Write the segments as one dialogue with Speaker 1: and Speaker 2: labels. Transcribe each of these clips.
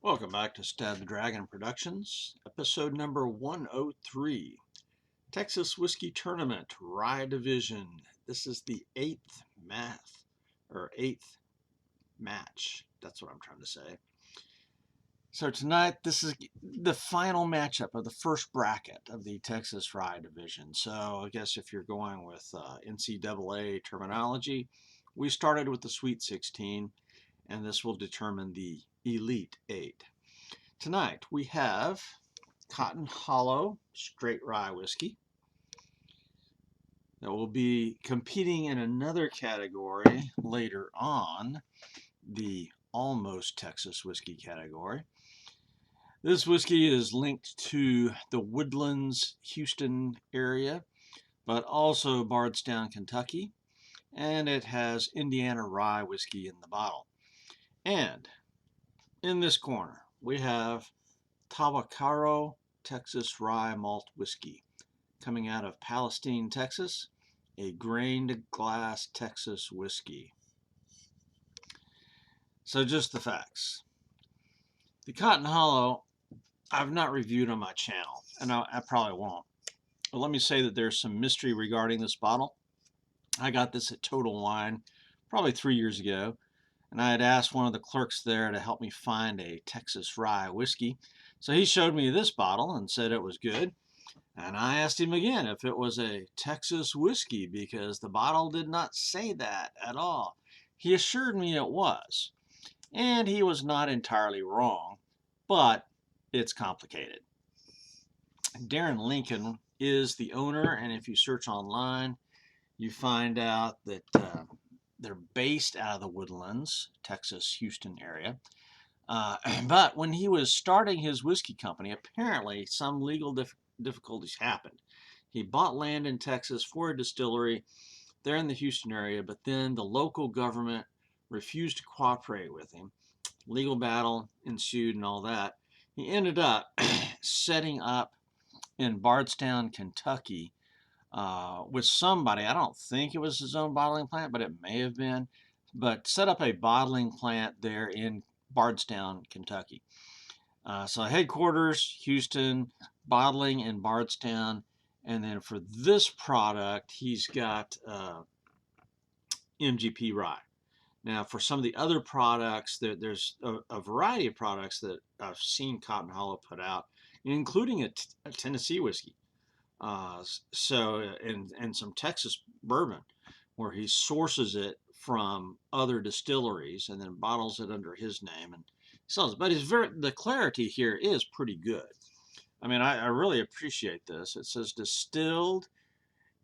Speaker 1: Welcome back to StabtheDragon Productions, episode number 103, Texas Whiskey Tournament, Rye Division. This is the eighth match. That's what I'm trying to say. So tonight, this is the final matchup of the first bracket of the Texas Rye Division. So I guess if you're going with NCAA terminology, we started with the Sweet 16, and this will determine the Elite 8. Tonight we have Cotton Hollow Straight Rye Whiskey that will be competing in another category later on, the Almost Texas Whiskey category. This whiskey is linked to the Woodlands, Houston area, but also Bardstown, Kentucky, and it has Indiana Rye Whiskey in the bottle. And in this corner, we have Tahwahkaro Texas Rye Malt Whiskey, coming out of Palestine, Texas, a grained glass Texas whiskey. So just the facts. The Cotton Hollow, I've not reviewed on my channel, and I probably won't. But let me say that there's some mystery regarding this bottle. I got this at Total Wine probably 3 years ago, and I had asked one of the clerks there to help me find a Texas Rye whiskey. So he showed me this bottle and said it was good. And I asked him again if it was a Texas whiskey because the bottle did not say that at all. He assured me it was. And he was not entirely wrong, but it's complicated. Darren Lincoln is the owner, and if you search online, you find out that they're based out of the Woodlands, Texas, Houston area. But when he was starting his whiskey company, apparently some legal difficulties happened. He bought land in Texas for a distillery there in the Houston area, but then the local government refused to cooperate with him. Legal battle ensued and all that. He ended up setting up in Bardstown, Kentucky, with somebody. I don't think it was his own bottling plant, but it may have been. But set up a bottling plant there in Bardstown, Kentucky. So headquarters, Houston, bottling in Bardstown, and then for this product, he's got MGP rye. Now, for some of the other products, there's a variety of products that I've seen Cotton Hollow put out, including a Tennessee whiskey. And some Texas bourbon, where he sources it from other distilleries and then bottles it under his name and sells it. But the clarity here is pretty good. I mean, I really appreciate this. It says distilled,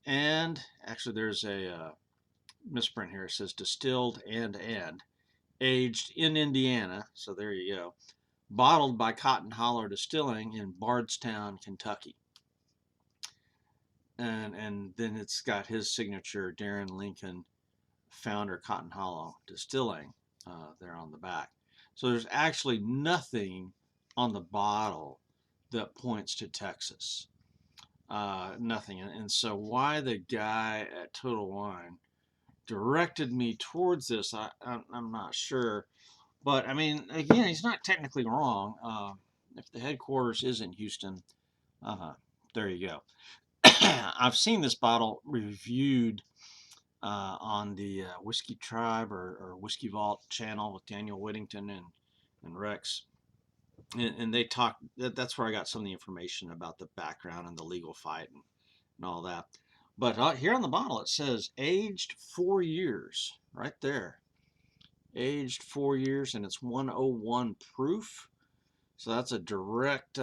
Speaker 1: and actually there's a misprint here. It says distilled and aged in Indiana. So there you go. Bottled by Cotton Hollow Distilling in Bardstown, Kentucky. And then it's got his signature, Darren Lincoln, founder, Cotton Hollow Distilling, there on the back. So there's actually nothing on the bottle that points to Texas. Nothing. And so why the guy at Total Wine directed me towards this, I'm not sure. But, I mean, again, he's not technically wrong. If the headquarters is in Houston, there you go. I've seen this bottle reviewed on the Whiskey Tribe or Whiskey Vault channel with Daniel Whittington and Rex. And they talk, that's where I got some of the information about the background and the legal fight and all that. But here on the bottle, it says aged 4 years, right there. Aged 4 years, and it's 101 proof. So that's a direct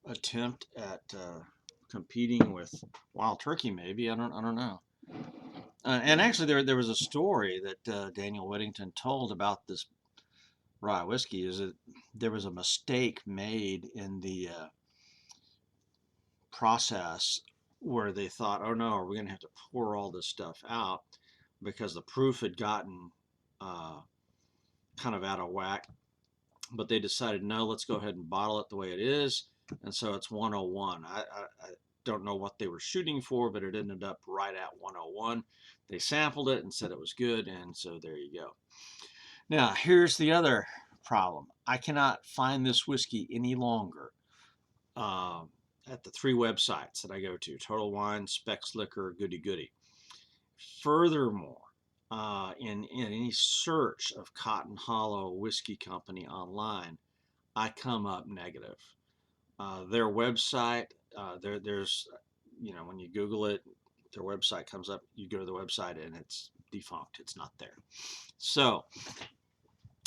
Speaker 1: attempt at competing with Wild Turkey, maybe. I don't know. And actually, there was a story that Daniel Whittington told about this rye whiskey. Is that there was a mistake made in the process where they thought, oh no, we're going to have to pour all this stuff out because the proof had gotten kind of out of whack. But they decided, no, let's go ahead and bottle it the way it is. And so it's 101. I don't know what they were shooting for, but it ended up right at 101. They sampled it and said it was good, and so there you go. Now, here's the other problem. I cannot find this whiskey any longer at the 3 websites that I go to: Total Wine, Specs Liquor, Goody Goody. Furthermore, in any search of Cotton Hollow Whiskey Company online, I come up negative. Their website, there's, when you Google it, their website comes up. You go to the website and it's defunct. It's not there. So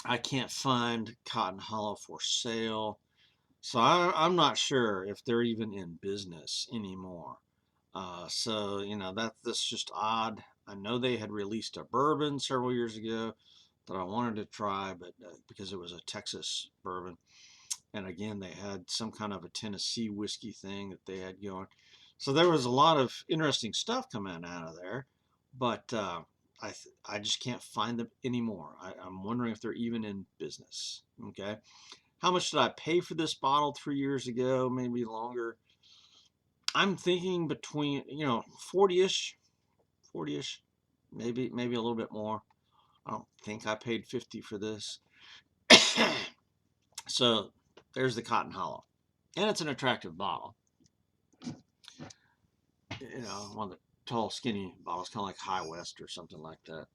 Speaker 1: I can't find Cotton Hollow for sale. So I'm not sure if they're even in business anymore. So, that's just odd. I know they had released a bourbon several years ago that I wanted to try, but because it was a Texas bourbon. And again, they had some kind of a Tennessee whiskey thing that they had going. So there was a lot of interesting stuff coming out of there, but I just can't find them anymore. I'm wondering if they're even in business. Okay. How much did I pay for this bottle 3 years ago? Maybe longer. I'm thinking between, 40-ish, 40-ish, maybe a little bit more. I don't think I paid 50 for this. So there's the Cotton Hollow. And it's an attractive bottle. One of the tall, skinny bottles, kind of like High West or something like that.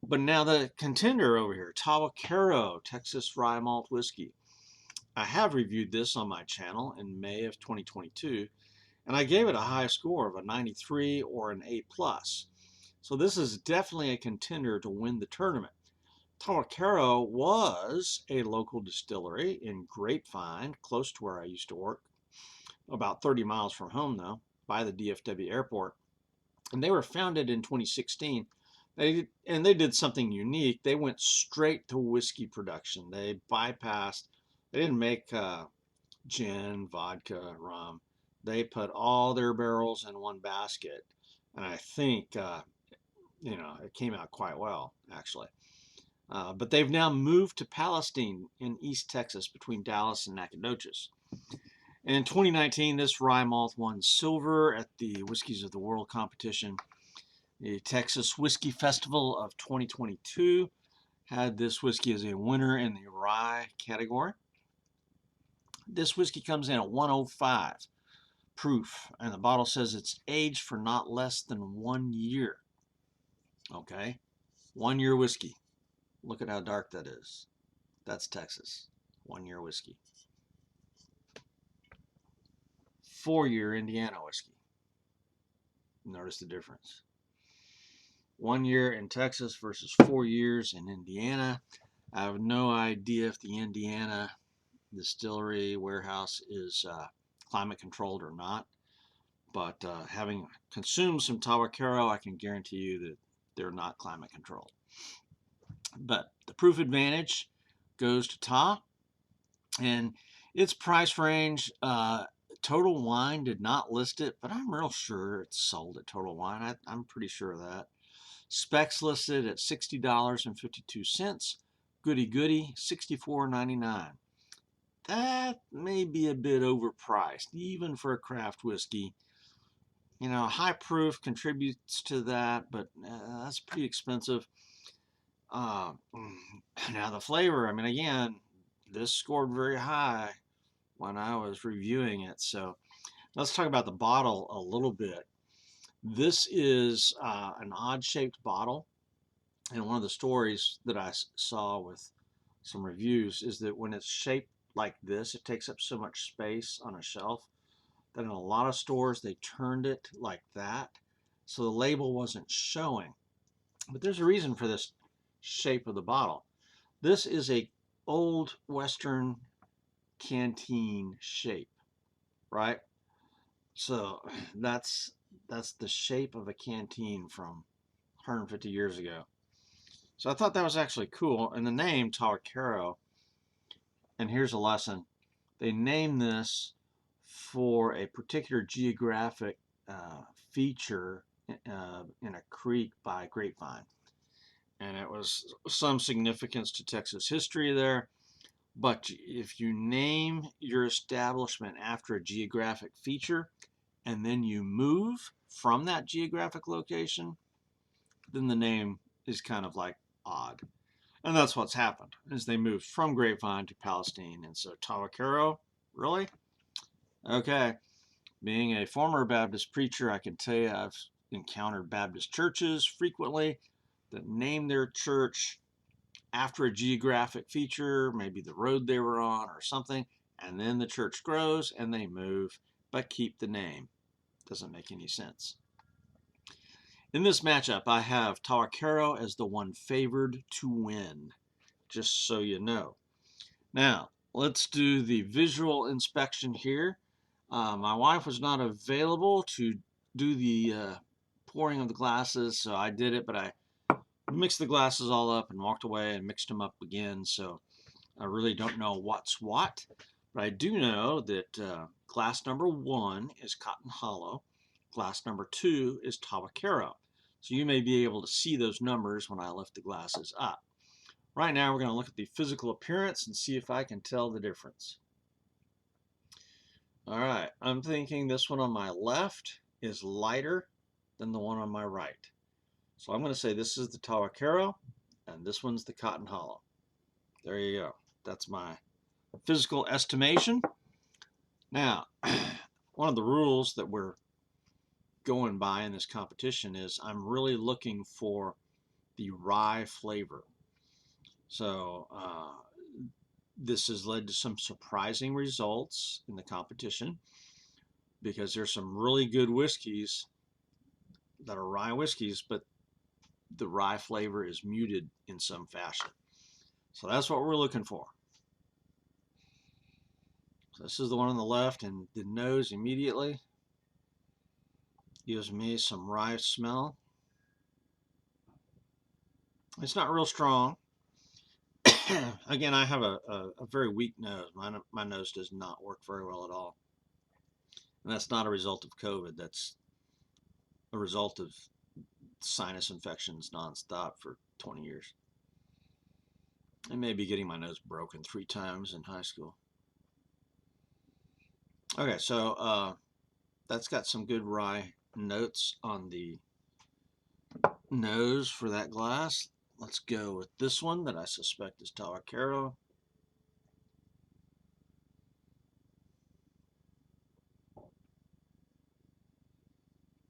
Speaker 1: But now the contender over here, Tahwahkaro Texas Rye Malt Whiskey. I have reviewed this on my channel in May of 2022, and I gave it a high score of a 93 or an A+. So this is definitely a contender to win the tournament. Tahwahkaro was a local distillery in Grapevine, close to where I used to work, about 30 miles from home though, by the DFW airport. And they were founded in 2016. They did something unique. They went straight to whiskey production. They didn't make gin, vodka, rum. They put all their barrels in one basket. And I think, it came out quite well, actually. But they've now moved to Palestine in East Texas between Dallas and Nacogdoches. And in 2019, this rye malt won silver at the Whiskeys of the World competition. The Texas Whiskey Festival of 2022 had this whiskey as a winner in the rye category. This whiskey comes in at 105 proof, and the bottle says it's aged for not less than 1 year. Okay, 1 year whiskey. Look at how dark that is. That's Texas. 1 year whiskey. 4 year Indiana whiskey. Notice the difference. 1 year in Texas versus 4 years in Indiana. I have no idea if the Indiana distillery warehouse is climate controlled or not. But having consumed some Tahwahkaro, I can guarantee you that they're not climate controlled. But the proof advantage goes to Tah, and its price range, Total Wine did not list it, but I'm real sure it's sold at Total Wine. I'm pretty sure of that. Specs listed at $60.52. Goody Goody, $64.99. That may be a bit overpriced, even for a craft whiskey. High proof contributes to that, but that's pretty expensive. Now the flavor, again, this scored very high when I was reviewing it. So let's talk about the bottle a little bit. This is an odd-shaped bottle, and one of the stories that I saw with some reviews is that when it's shaped like this, it takes up so much space on a shelf that in a lot of stores they turned it like that, so the label wasn't showing. But there's a reason for this shape of the bottle. This is a old Western canteen shape, right? So that's the shape of a canteen from 150 years ago. So I thought that was actually cool. And the name Tahwahkaro, and here's a lesson. They named this for a particular geographic feature in a creek by Grapevine. And it was some significance to Texas history there. But if you name your establishment after a geographic feature and then you move from that geographic location, then the name is kind of like odd. And that's what's happened, is they moved from Grapevine to Palestine. And so Tahwahkaro, really? Okay. Being a former Baptist preacher, I can tell you I've encountered Baptist churches frequently that name their church after a geographic feature, maybe the road they were on or something, and then the church grows and they move, but keep the name. Doesn't make any sense. In this matchup, I have Tahwahkaro as the one favored to win, just so you know. Now, let's do the visual inspection here. My wife was not available to do the pouring of the glasses, so I did it, but I mixed the glasses all up and walked away and mixed them up again, so I really don't know what's what. But I do know that glass number 1 is Cotton Hollow, glass number 2 is Tahwahkaro. So you may be able to see those numbers when I lift the glasses up. Right now we're going to look at the physical appearance and see if I can tell the difference. Alright, I'm thinking this one on my left is lighter than the one on my right. So I'm going to say this is the Tahwahkaro and this one's the Cotton Hollow. There you go. That's my physical estimation. Now, one of the rules that we're going by in this competition is I'm really looking for the rye flavor. So this has led to some surprising results in the competition because there's some really good whiskeys that are rye whiskeys, but the rye flavor is muted in some fashion. So that's what we're looking for. So this is the one on the left, and the nose immediately gives me some rye smell. It's not real strong. Again, I have a very weak nose. My nose does not work very well at all. And that's not a result of COVID. That's a result of sinus infections nonstop for 20 years. I may be getting my nose broken 3 times in high school. Okay, so that's got some good rye notes on the nose for that glass. Let's go with this one that I suspect is Tahwahkaro.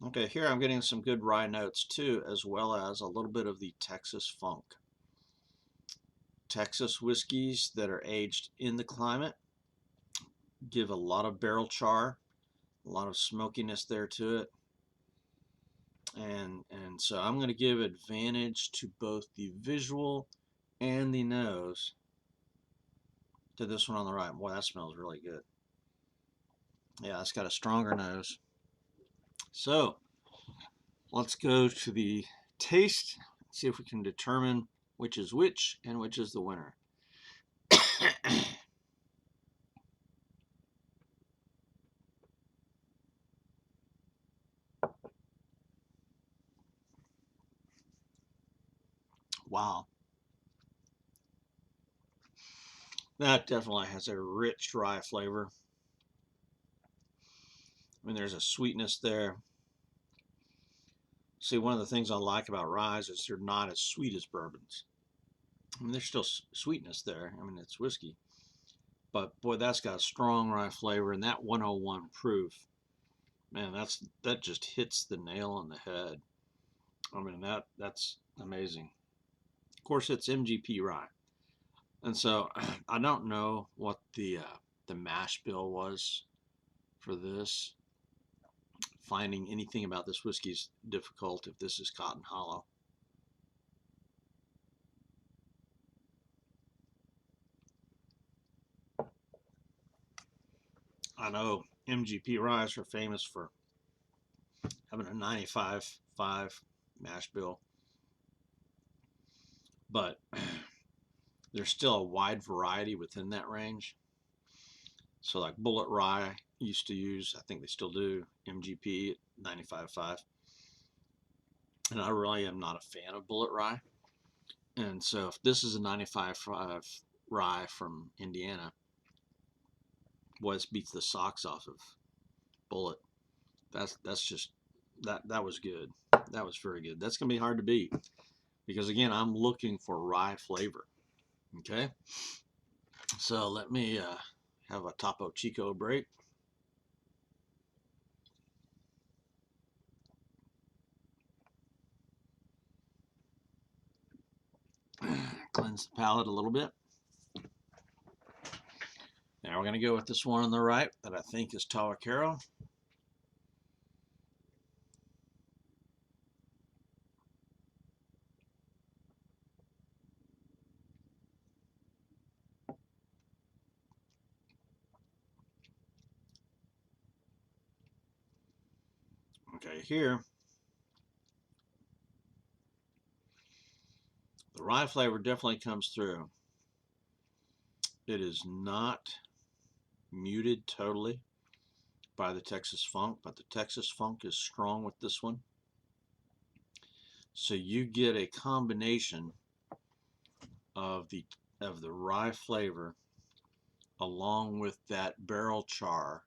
Speaker 1: Okay, here I'm getting some good rye notes too, as well as a little bit of the Texas funk. Texas whiskeys that are aged in the climate give a lot of barrel char, a lot of smokiness there to it. And so I'm going to give advantage to both the visual and the nose to this one on the right. Boy, that smells really good. Yeah, it's got a stronger nose. So let's go to the taste, see if we can determine which is which and which is the winner. Wow. That definitely has a rich rye flavor. I mean, there's a sweetness there. See, one of the things I like about ryes is they're not as sweet as bourbons. I mean, there's still sweetness there. I mean, it's whiskey. But boy, that's got a strong rye flavor, and that 101 proof, man, that just hits the nail on the head. I mean, that's amazing. Of course, it's MGP rye, and so I don't know what the mash bill was for this. Finding anything about this whiskey is difficult if this is Cotton Hollow. I know MGP ryes are famous for having a 95.5 mash bill, but there's still a wide variety within that range. So like Bullet Rye used to use, I think they still do, MGP at 95.5. And I really am not a fan of Bullet Rye. And so if this is a 95.5 rye from Indiana, boy, this beats the socks off of Bullet. That's just, that was good. That was very good. That's going to be hard to beat. because again, I'm looking for rye flavor. Okay, so let me have a Topo Chico break. Cleanse the palate a little bit. Now we're going to go with this one on the right that I think is Tahwahkaro. Okay, here, the rye flavor definitely comes through. It is not muted totally by the Texas funk, but the Texas funk is strong with this one. So you get a combination of the rye flavor along with that barrel char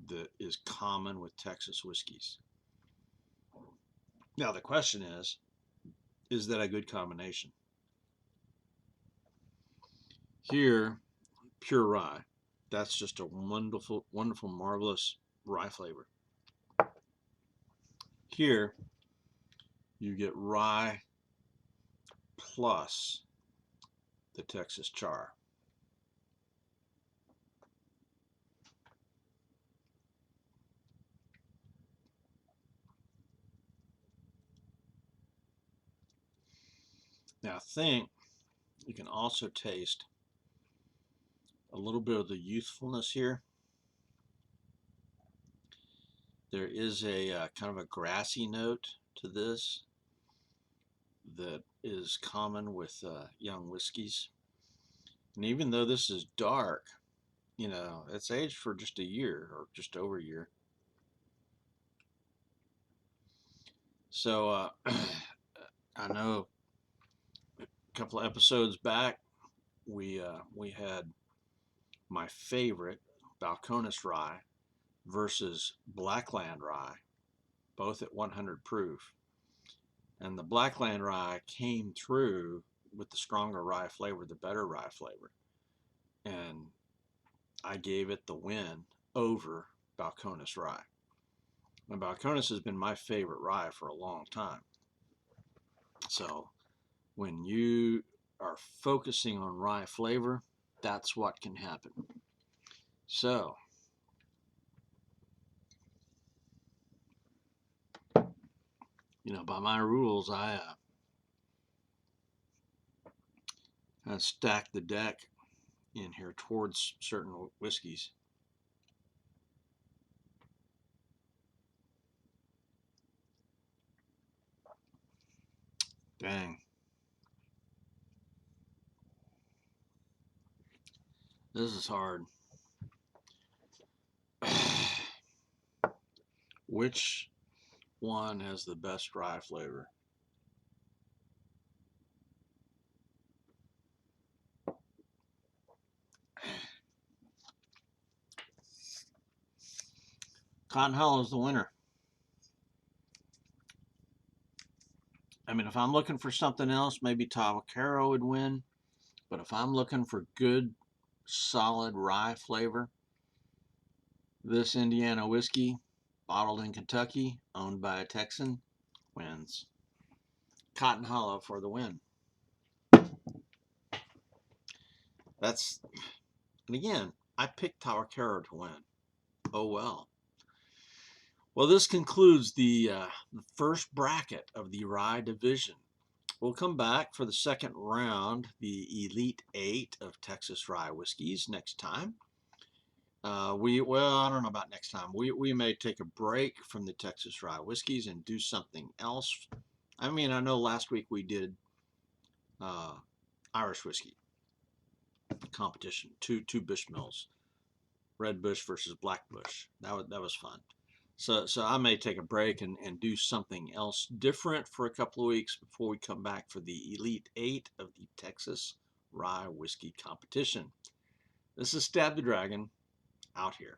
Speaker 1: that is common with Texas whiskeys. Now the question is that a good combination? Here, pure rye. That's just a wonderful, wonderful, marvelous rye flavor. Here, you get rye plus the Texas char. Now I think you can also taste a little bit of the youthfulness here. There is a kind of a grassy note to this that is common with young whiskeys. And even though this is dark, you know, it's aged for just a year or just over a year. So I know a couple of episodes back we had my favorite Balcones rye versus Blackland rye, both at 100 proof. And the Blackland rye came through with the stronger rye flavor, the better rye flavor. And I gave it the win over Balcones rye. And Balcones has been my favorite rye for a long time. So when you are focusing on rye flavor, that's what can happen. So you know, by my rules, I stack the deck in here towards certain whiskeys. Dang. This is hard. Which one has the best rye flavor? Cotton Hollow is the winner. I mean, if I'm looking for something else, maybe Tahwahkaro would win. But if I'm looking for good, solid rye flavor, this Indiana whiskey, bottled in Kentucky, owned by a Texan, wins. Cotton Hollow for the win. That's, and again, I picked Tahwahkaro to win. Oh well. Well, this concludes the first bracket of the rye division. We'll come back for the second round, the Elite 8 of Texas rye whiskeys next time. Well, I don't know about next time. We may take a break from the Texas rye whiskeys and do something else. I mean, I know last week we did Irish whiskey competition, two Bushmills, Red Bush versus Black Bush. That was fun. So I may take a break and do something else different for a couple of weeks before we come back for the Elite 8 of the Texas Rye Whiskey Competition. This is Stab the Dragon, out here.